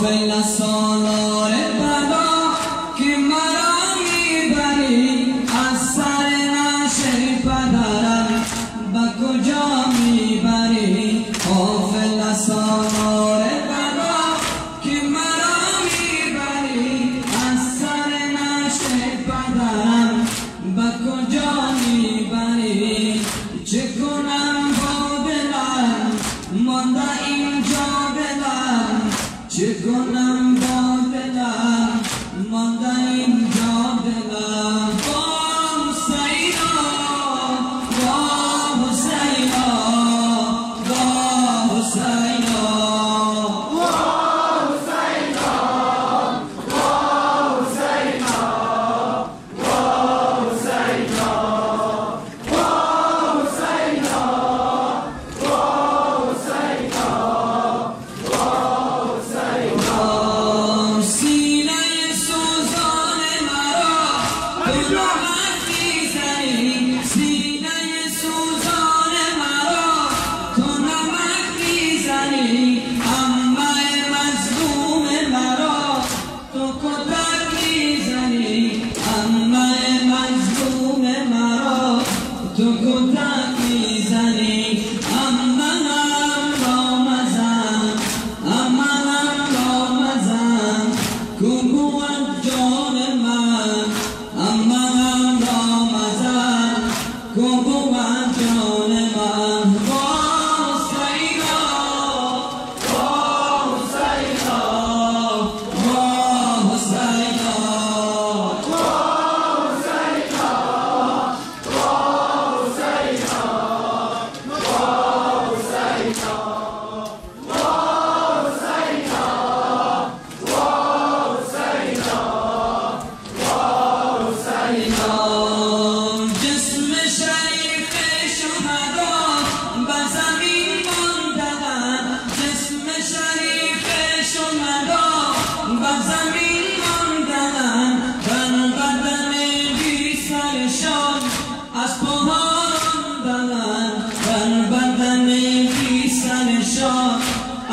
قافل سالار بلا که مرا میبری از سر نشه پدرم به کجا میبری قافل سالار بلا که مرا میبری از سر نشه پدرم به کجا میبری چه کنم با دلم مانده اینجا دلم چه کنم با دلم مانده اینجا دلم با حسینا با حسینا با حسینا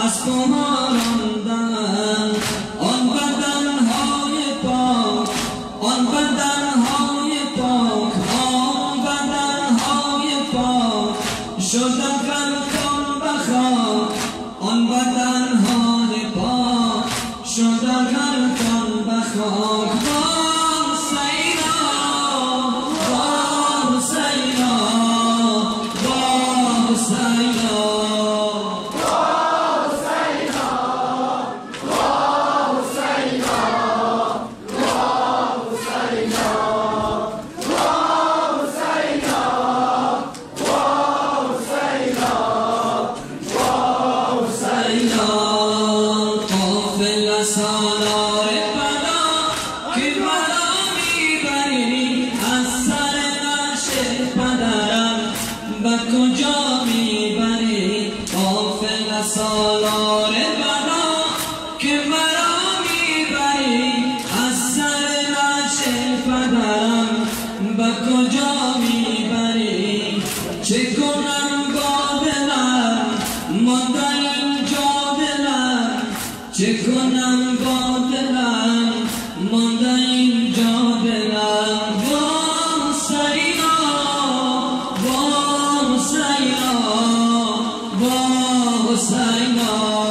از راندن آن بدنهای پاک آن بدنهای پاک آن بدنهای پاک شدن غرقان به خاک آن بدنهای پاک شدن غرقان به خاک سالار بلا که مرا میبری از سر نشه پدرم به کجا میبری قافل سالار بلا که مرا میبری از سر نشه پدرم به کجا میبری چه کنم با دلم مانده اینجا دلم چه کنم با دلم مانده اینجا دلم با حسینا با حسینا با حسینا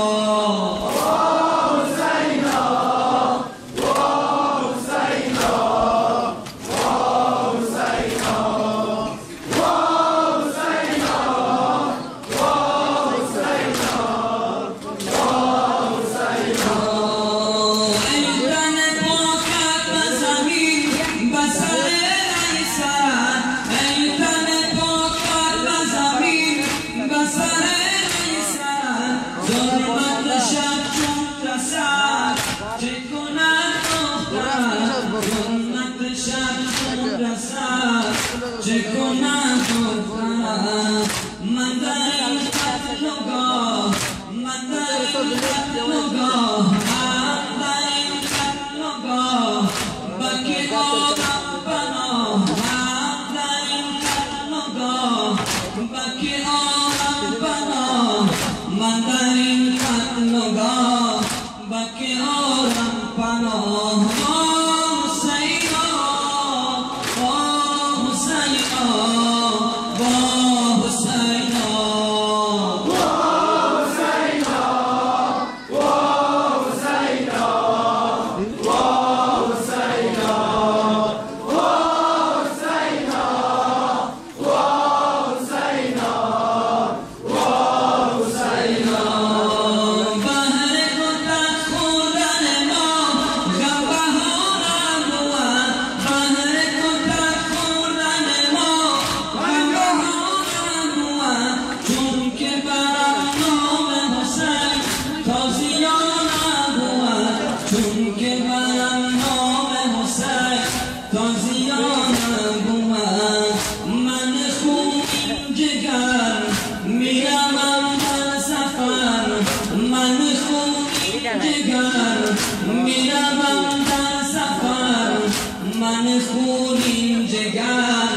من خونین جگر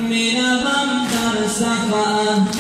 میروم در سفر